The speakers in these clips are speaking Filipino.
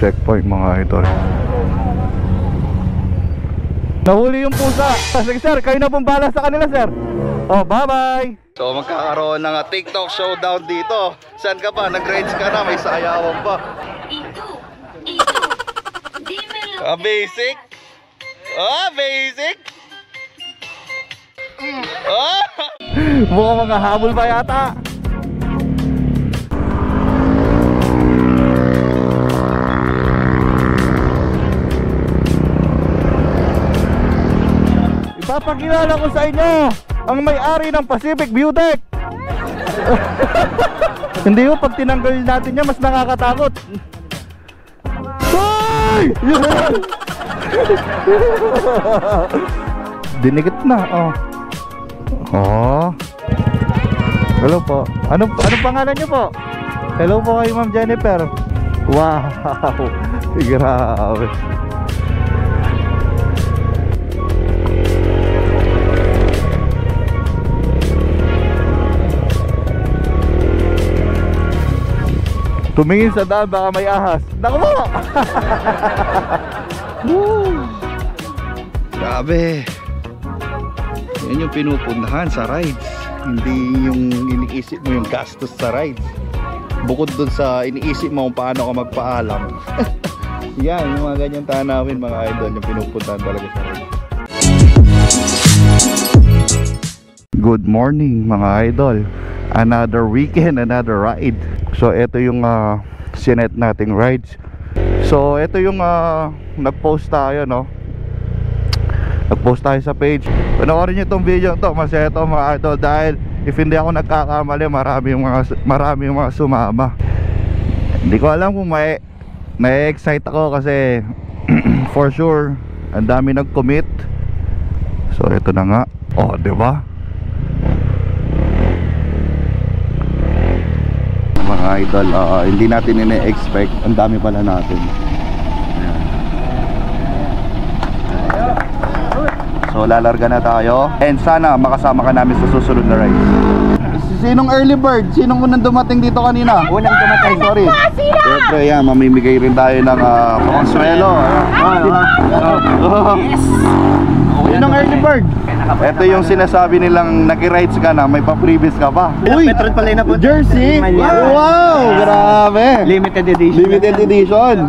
checkpoint mga idol. Nahuli yung pusa. Sige sir, kayo na pong bala sa kanila sir. Oh, bye bye. So magkakaroon ng TikTok showdown dito. Saan ka pa? Nag-rides ka na, may sayawan pa. Basic. Basic. Mukhang mga habol pa yata. Ipapakilala ko sa inyo ang may-ari ng Pacific View Deck. Hindi ko, pag tinanggal natin niya mas nakakatakot. Dinikit na. Hello po. Anong pangalan niyo po? Hello po kay Ma'am Jennifer. Wow. Grabe. Tumingin sa daan, baka may ahas. Naku mo! Grabe. Yan yung pinupuntahan sa rides. Hindi yung iniisip mo yung gastos sa rides. Bukod dun sa iniisip mo kung paano ka magpaalam. Yan, yung mga ganyan tanawin mga idol, yung pinupuntahan talaga sa rides. Good morning mga idol. Another weekend, another ride. So ito yung sinet nating rides. So ito yung nag-post tayo, no? Nag-post tayo sa page. Panoorin nyo itong video to, masaya ito mga idol. Dahil if hindi ako nagkakamali, marami yung mga sumama. Hindi ko alam kung may excite ako kasi for sure ang dami nag-commit. So ito na nga. Oh, diba? Mga idol, hindi natin ine-expect. Ang dami pala natin. Ayan. So lalarga na tayo. And sana makasama ka namin sa susunod na ride. Sinong early bird? Sinong unang dumating dito kanina? Unang dumating, sorry. Siyempre yan, mamimigay rin tayo ng consuelo. Yes! Sinong early bird? Ito yung sinasabi nilang nag-rides ka na, may pa-previous ka pa. Uy! Petron pala na po. Jersey! Wow! Grabe! Limited edition. Limited edition.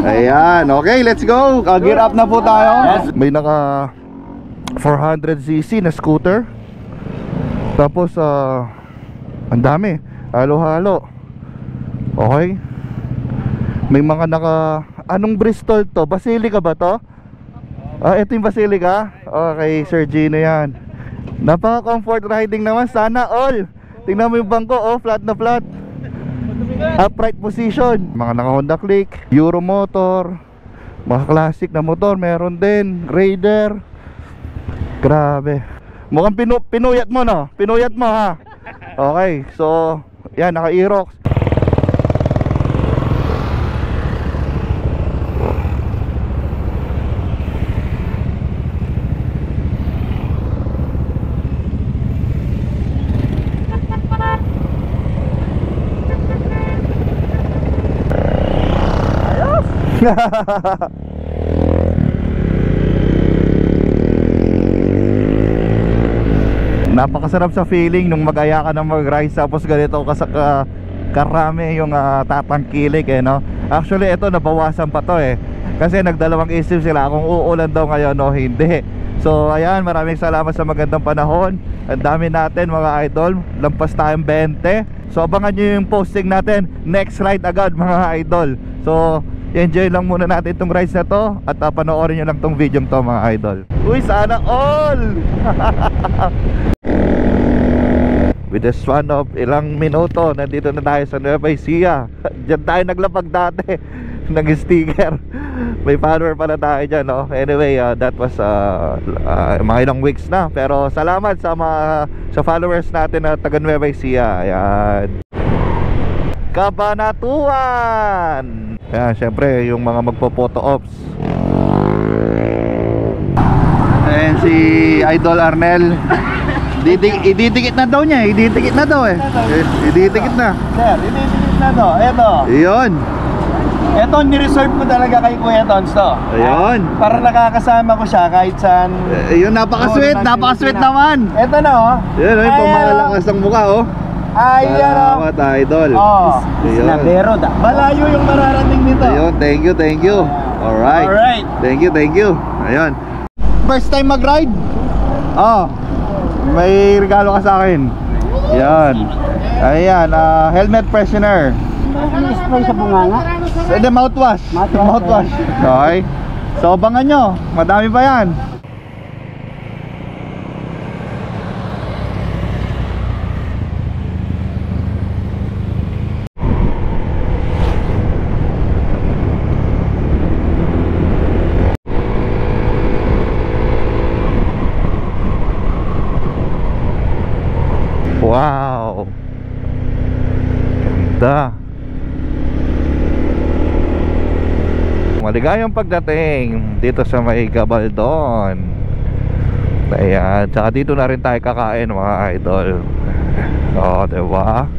Ayan, okay, let's go. Gear up na po tayo. May naka 400cc na scooter. Tapos ang dami, halo-halo. Okay. May mga naka, anong Bristol to? Basilica ba to? Ito yung Basilica. Okay, Sir Gino yan. Napaka-comfort riding naman, sana all. Tingnan mo yung bangko, flat na flat. Upright position. Mga naka Honda Click, Euro motor, mga classic na motor, meron din Raider. Grabe. Mukhang pinuyat mo, no? Pinuyat mo, ha? Okay, so yan, naka Aerox. Napakasarap sa feeling nung mag-aya ka ng mag-rise tapos ganito karami yung tatangkilik, no? Actually ito nabawasan pa to kasi nagdalawang isip sila kung uulan daw ngayon o hindi. So ayan, maraming salamat sa magandang panahon. Ang dami natin mga idol, lampas tayong 20. So abangan nyo yung posting natin, next ride agad mga idol. So enjoy lang muna natin itong rides na to. At panoorin nyo lang tong video to mga idol. Uy, sana all! With the span of ilang minuto, nandito na tayo sa Nueva Ecija. Diyan tayo naglapag dati ng sticker. May follower pala tayo dyan, no? Anyway, that was mga ilang weeks na. Pero salamat sa followers natin na taga Nueva Ecija. Ayan, Cabanatuan. Ayan, syempre yung mga magpo-photo ops. Ayan si Idol Arnel. Ididikit na daw niya. Ididikit na daw Ididikit na. Sir, ididikit na daw. Eto. Iyon. Ito, nireserve ko talaga kay Kuya Tons to. Ayun. Para nakakasama ko siya kahit saan. Ayun, napaka-sweet, napaka-sweet naman. Ito na oh. Yan, ay, pamalakas ang mukha, oh. Ayan oh. Salamat, idol. Oh. Ayun. Malayo yung mararating nito. Ayun, thank you, thank you. Alright. Alright. Thank you, thank you. Ayun. First time mag-ride? Oh. May regalo ka sa akin. Yan. Ayan, helmet freshener. Spray sa bunganga. Pwede mouthwash. Mouthwash. Okay. So, abangan nyo. Madami pa yan. Wow. Ganda. Maligayang pagdating dito sa may Gabaldon. Ayan, tsaka dito na rin tayo kakain mga idol. O, diba?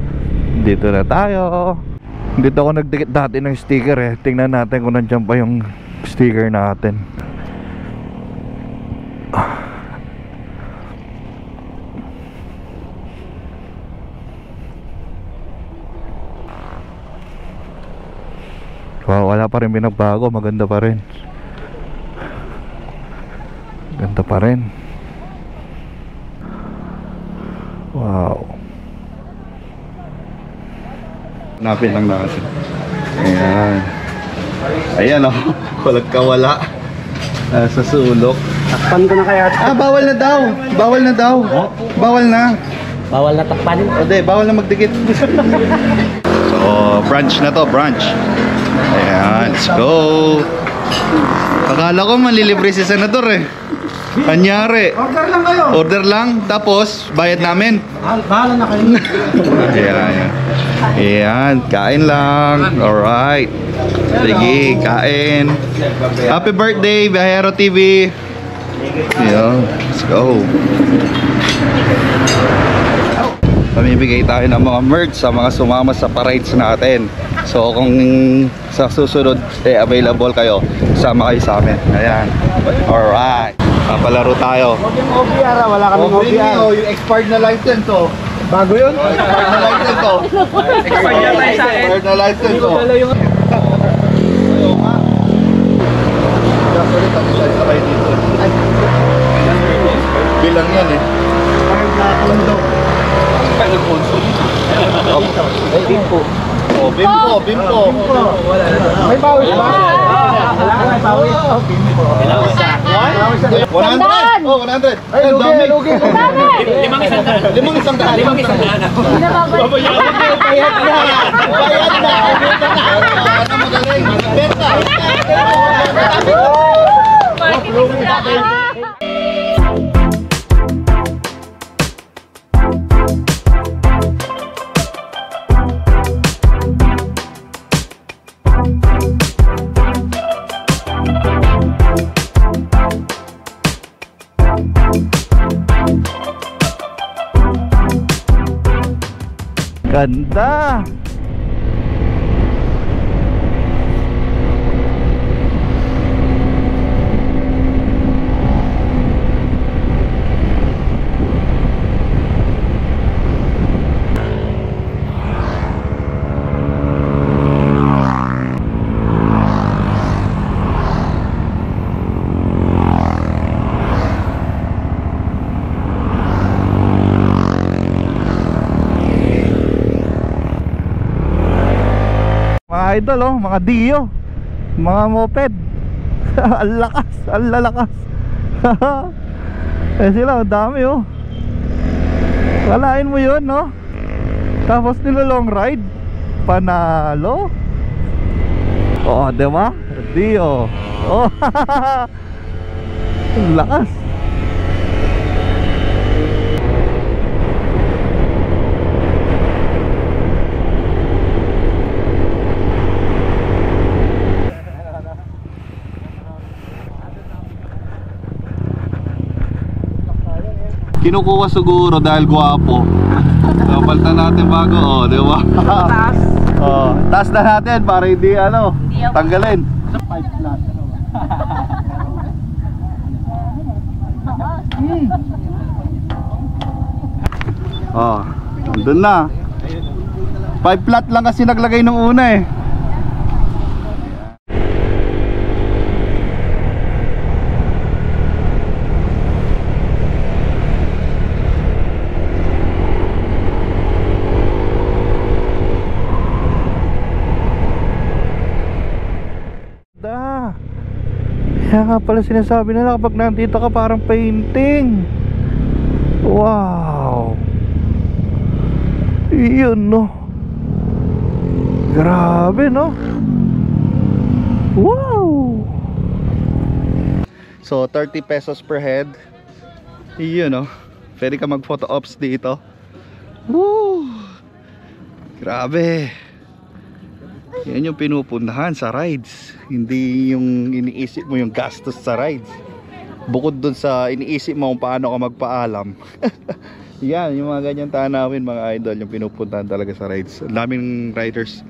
Dito na tayo. Dito ako nagdikit dati ng sticker eh. Tingnan natin kung nandiyan pa yung sticker natin. Wow, wala pa rin binagbago, maganda pa rin. Ganda pa rin. Wow. Hanapin lang natin. Ayan. Ayan oh, walang kawala. Sa sulok. Takpan ko na kaya. Bawal na daw. Bawal na daw. Bawal na. Bawal na takpan. O di, bawal na magdikit. So, branch na to, branch. Ayan, let's go. Akala ko manlilibre si Senador eh. Anyari. Order lang kayo. Order lang, tapos bayad namin. Bahala na kayo. Ayan, ayan, kain lang. Alright. Sige, kain. Happy birthday, Biyahero TV. Ayan, let's go. Pamibigay tayo ng mga merch sa mga sumama sa parades natin. So kung sa susunod available kayo, sama kayo sa amin. Ayan. Alright. Papalaro tayo. Wala kaming OBR. Yung expired na license oh. Bago yun? Expired na license oh. Expired na license. Expired na license oh. Bilang yan eh. Bimpo. Oh, bimpo, bimpo. May bawis ba? Wala ka may bawis. Bimpo. 100? Oh, 100. Ay, lugi. Limang isang daan. Bayad na. Magaling. Benta. Ganda. Mga idol oh, mga Dio, mga moped. Ang lakas, ang lalakas. Eh sila, ang dami oh. Walain mo yun no. Tapos nilo long ride. Panalo. Oh, diba? Dio. Oh. Ang lakas. Kinukuha siguro dahil gwapo. Napalitan natin bago, oh, di ba? Oh, taas na natin para hindi ano, tanggalin. Oh, nandun na. 5 flat lang kasi naglagay nung una eh. Kaya nga pala sinasabi nila kapag nandito ka parang painting. Wow. Yun no. Grabe no. Wow. So 30 pesos per head. Yun no. Pwede ka mag photo ops dito. Woo. Grabe. Yan yung pinupuntahan sa rides. Hindi yung iniisip mo yung gastos sa rides. Bukod dun sa iniisip mo kung paano ka magpaalam. Yan, yung mga ganyan tanawin mga idol, yung pinupuntahan talaga sa rides. Ang daming riders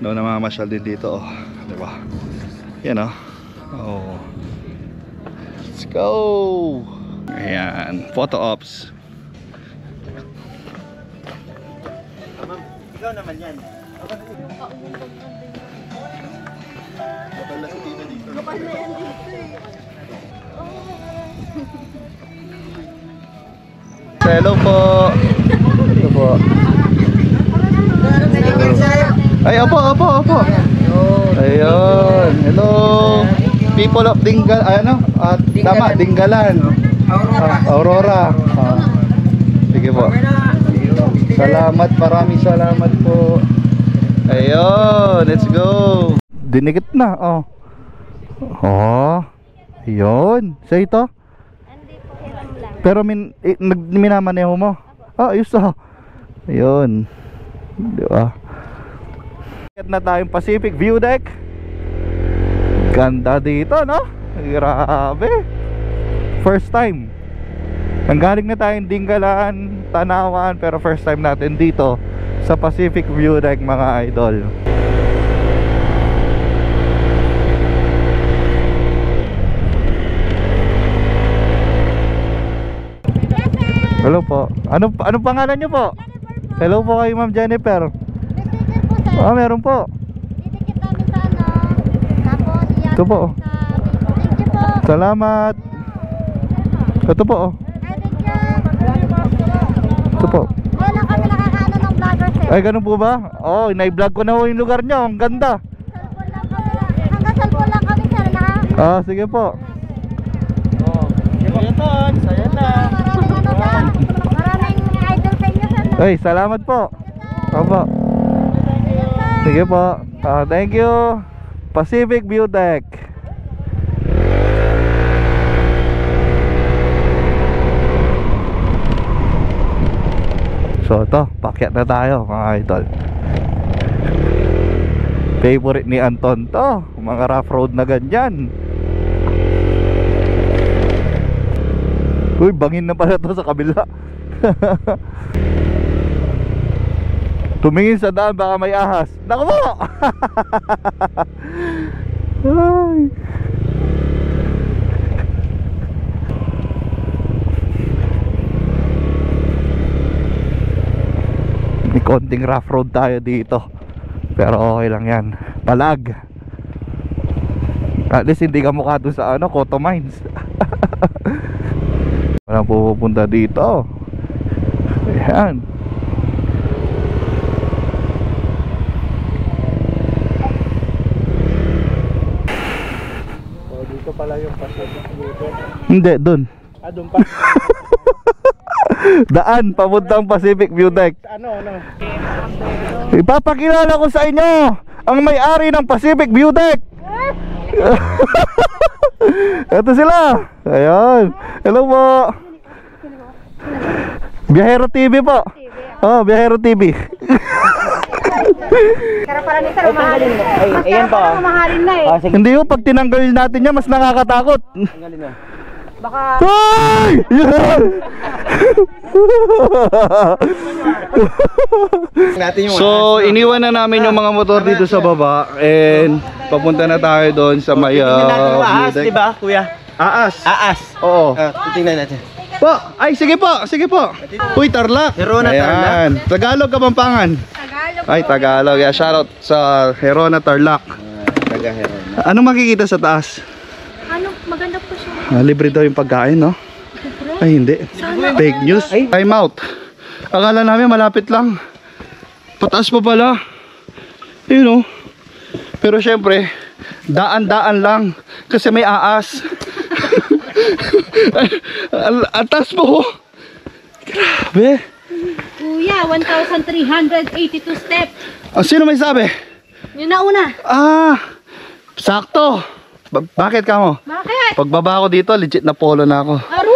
no, namamasyal din dito. Oh, diba? Yan oh. Oh. Let's go. Ayan, photo ops. Ikaw naman yan. Kapal na yan dito eh. Hello po. Hello po. Ay, opo. Ayun. Hello. People of Dingal, ano? Tama, Dingalan. Aurora. Sige po. Salamat, maraming salamat po. Ayun, let's go. Dinikit na, oh. Oh. Ayun. Sa ito? Hindi po, hiram lang. Pero minamaneho mo? Ah, ayos ah. Ayun. Di ba? Kaya na tayong Pacific View Deck. Ganda dito, no? Grabe. First time. Nanggaling na tayong Dingalan, Tanawan, pero first time natin dito sa Pacific View Deck mga idol. Hello po. Ano pangalan niyo po? Hello po kay Ma'am Jennifer. Sticker po sir. Meron po. Didikit namin sa ano. Tapos iyan Ito po. sa thank you po. Salamat. Ito po. Ay, thank you. Ito po. Wala kami nakakaano ng vlogger sir. Ay, ganun po ba? Oh, ina-vlog ko na ho yung lugar niyo. Ang ganda. Cellphone lang kami. Hanggang cellphone lang kami sir na. Ah, sige po. Saya na. Maraming ano dyan. Maraming idol sa inyo sir. Ay, salamat po. Opo. Sige po. Thank you. Pacific View Deck. So ito, pakyat na tayo mga idol. Favorite ni Anton to, mga rough road na ganyan. Uy, bangin na pala to sa kabila. Tumingin sa daan, baka may ahas. Naku po! Ay. May konting rough road tayo dito, pero okay lang yan. Palag. At least hindi ka mukha dun sa ano, Cotto Mines. Walang pupunta dito. Ayan. So, dito pala yung Pacific dito. Hindi, dun. Doon pa. Daan, papuntang Pacific View Deck. Ano? Ipapakilala ko sa inyo ang may-ari ng Pacific View Deck. Ito sila. Ayun. Hello po. Biyahero TV po. Oh, Biyahero TV. Pero para ni sir mahalin. Ayan po. Mahalin na eh. Sige. Hindi po, pag tinanggal natin yan, mas nakakatakot. Tanggalin na. Baka Ay! Yan! So, iniwan na namin yung mga motor dito sa baba and papunta na tayo doon sa may Aas, di ba, kuya? Aas. Aas. Oo. Titingnan natin. Po, ay sige po, sige po. Uy, Tarlac. Herona, Ayan. Tagalog, Kapampangan. Tagalog. Ay, Tagalog. Yeah, shoutout sa Herona, Tarlac. Taga Herona. Anong makikita sa taas? Ano, maganda po siya. Libre daw yung pagkain, no? Ay, hindi. Fake news. Time out. Akala namin malapit lang. Pataas pa pala. Yun, no? Pero syempre, daan-daan lang. Kasi may aas. Atas po. Grabe. Kuya, 1,382 steps. Sino may sabi? Yun na una. Sakto. Bakit ka mo? Bakit? Pagbaba ko dito, legit na polo na ako. Aru!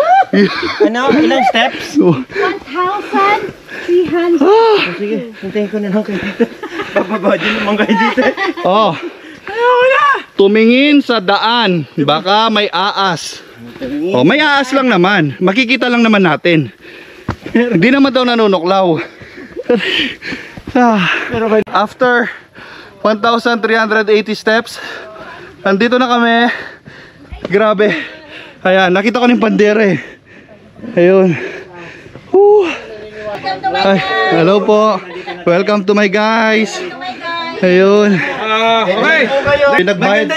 Ano? Ilang steps? 1,300. Sige, hintayin ko na lang kayo dito. Bababa din naman kayo dito. Oh. Tumingin sa daan. Baka may aas. Oh, may aas lang naman. Makikita lang naman natin. Hindi naman daw nanunuklaw. After 1,380 steps, nandito na kami. Grabe. Ayan, nakita ko ng bandera eh. Ayun. Ay, hello po. Welcome to my guys. Ayun. Okay. Pinagbayad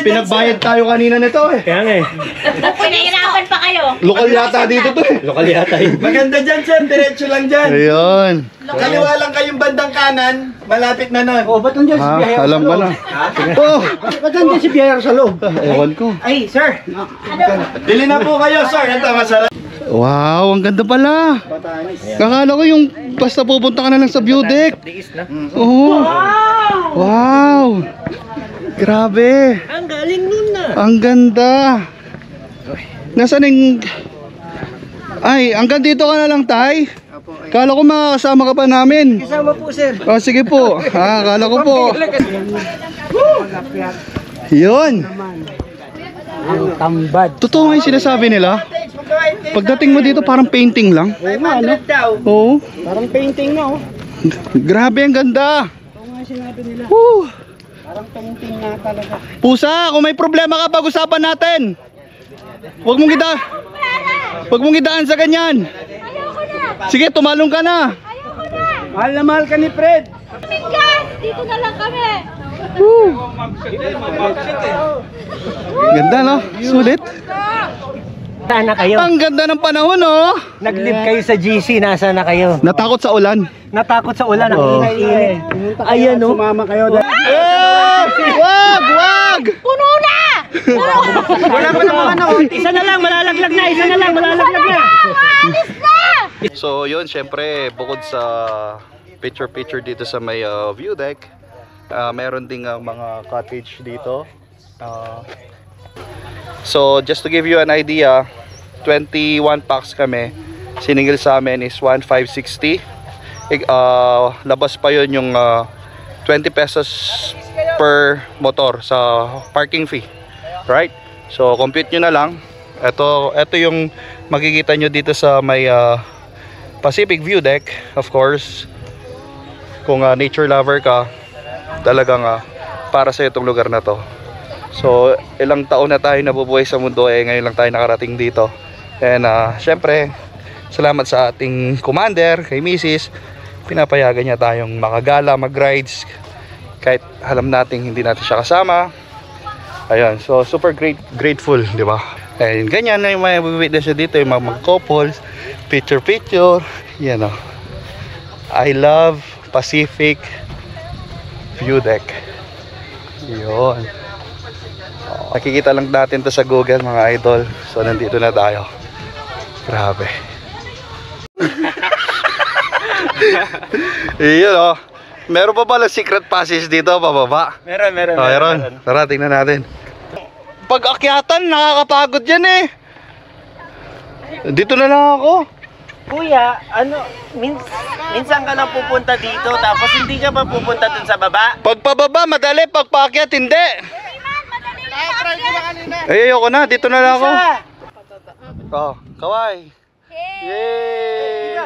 tayo kanina nito eh. Kaya nga eh. Pinahirapan pa kayo. Lokal yata dito to eh. Lokal yata yun. Maganda dyan, sir. Diretso lang dyan. Ayun. Kaliwa lang kayong bandang kanan. Malapit na nun. Ba't nandiyan si Biyahero sa Alam loob? ko na. Oh, Ba't nandiyan si Biyahero sa loob? ewan ko. Ay, sir. Bili na po kayo, sir. Ito, masarap. Wow, ang ganda pala. Kakala ko yung basta pupunta ka na lang sa view deck. Oh. Wow. Grabe. Ang galing nun na. Ang ganda. Nasaan yung... Ay, hanggang dito ka na lang, Tay. Kala ko makakasama ka pa namin. Kasama po, sir. Oh, sige po. Kala ko po. Yun. Ang tambad. Totoo nga yung sinasabi nila. Pagdating mo dito parang painting lang. Oo nga, ano? Oo. Parang painting na, oh. Grabe, ang ganda. Oo nga sinabi nila. Woo. Parang painting na talaga. Pusa, kung may problema ka, pag-usapan natin. Huwag mong idaan sa ganyan. Ayoko na. Sige, tumalong ka na. Ayoko na. Mahal na mahal ka ni Fred. Gas! Dito na lang kami. Ganda, no? Sulit. Saan na kayo? Ang ganda ng panahon, no? Nag-live kayo sa GC, nasa na kayo? Natakot sa ulan. Natakot sa ulan, ang Oo. init. Ayan, no? Sumama kayo. Wag! Puno na! Wala pa naman ano. Isa na lang, malalaglag na. Isa na lang, malalaglag na. Alis na! So, yun, syempre, bukod sa picture dito sa may view deck, meron ding mga cottage dito. So, just to give you an idea, 21 packs kami. Siningil sa amin is 1,560. Labas pa yun yung 20 pesos per motor sa parking fee. Right? So, compute nyo na lang. Ito yung makikita nyo dito sa may Pacific View Deck. Of course, kung nature lover ka, talagang para sa itong lugar na to. So, ilang taon na tayo nabubuhay sa mundo, ngayon lang tayo nakarating dito. And syempre, salamat sa ating commander, kay Mrs. Pinapayagan niya tayong makagala, mag-rides kahit alam nating hindi natin siya kasama. Ayun, so super grateful, di ba? And ganyan na yung may witness dito, yung mga couples, picture, yan o. I love Pacific View Deck. Yun. Nakikita lang natin to sa Google, mga idol. So nandito na tayo. Grabe. Iyon o. Meron pa pala secret passage dito pababa. Meron. Tara, tingnan natin. Pag-akyatan, nakakapagod yan eh. Dito na lang ako. Kuya, ano, minsan ka lang pupunta dito, tapos hindi ka pa pupunta dun sa baba? Pagpababa, madali. Pagpaakyat, hindi. Ay, ayoko na. Dito na lang ako. Oh, kaway. Yay!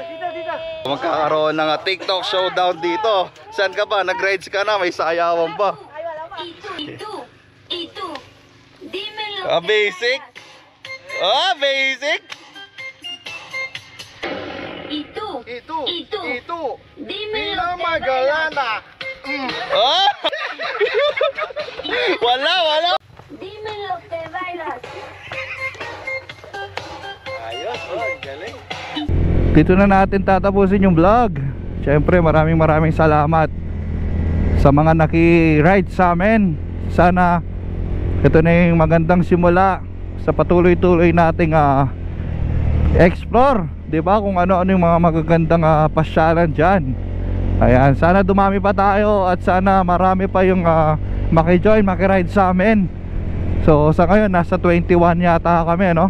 Magkakaroon ng TikTok showdown dito. Saan ka ba? Nag-rides ka na, may sayawan pa. Ito, dímelo. Basic? Basic? Ito, dímelo. Wala. Dímelo que bailas. Ayos, galing. Dito na natin tatapusin yung vlog. Siyempre maraming salamat sa mga naki-ride sa amin. Sana ito na yung magandang simula sa patuloy-tuloy nating explore, 'di ba? Kung ano-ano yung mga magagandang pasyalan diyan. Ayan, sana dumami pa tayo at sana marami pa yung maki-join, maki-ride sa amin. So sa ngayon nasa 21 yata kami, no?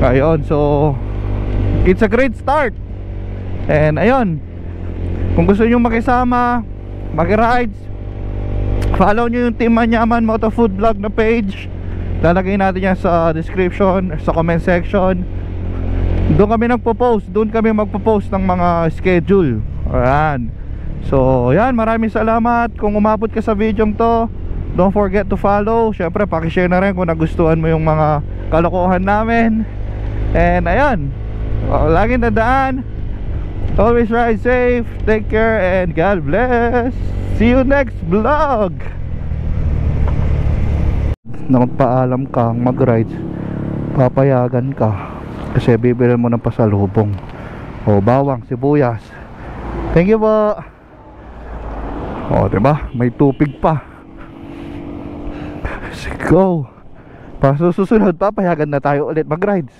Ayun, so it's a great start. And ayun, kung gusto nyo makisama, maki-rides, follow nyo yung Team Manyaman Moto Food Vlog na page. Lalagay natin yan sa description, sa comment section. Doon kami magpo-post ng mga schedule. Ayan. So yan, maraming salamat. Kung umabot ka sa video to, don't forget to follow. Syempre pakishare na rin kung nagustuhan mo yung mga kalokohan namin. And ayun, laging tandaan, always ride safe, take care, and God bless. See you next vlog. Na magpaalam kang mag-rides, papayagan ka kasi bibili mo ng pasalubong o bawang, sibuyas. Thank you po. O diba, may tupig pa. Let's go. Para susunod, papayagan na tayo ulit mag-rides.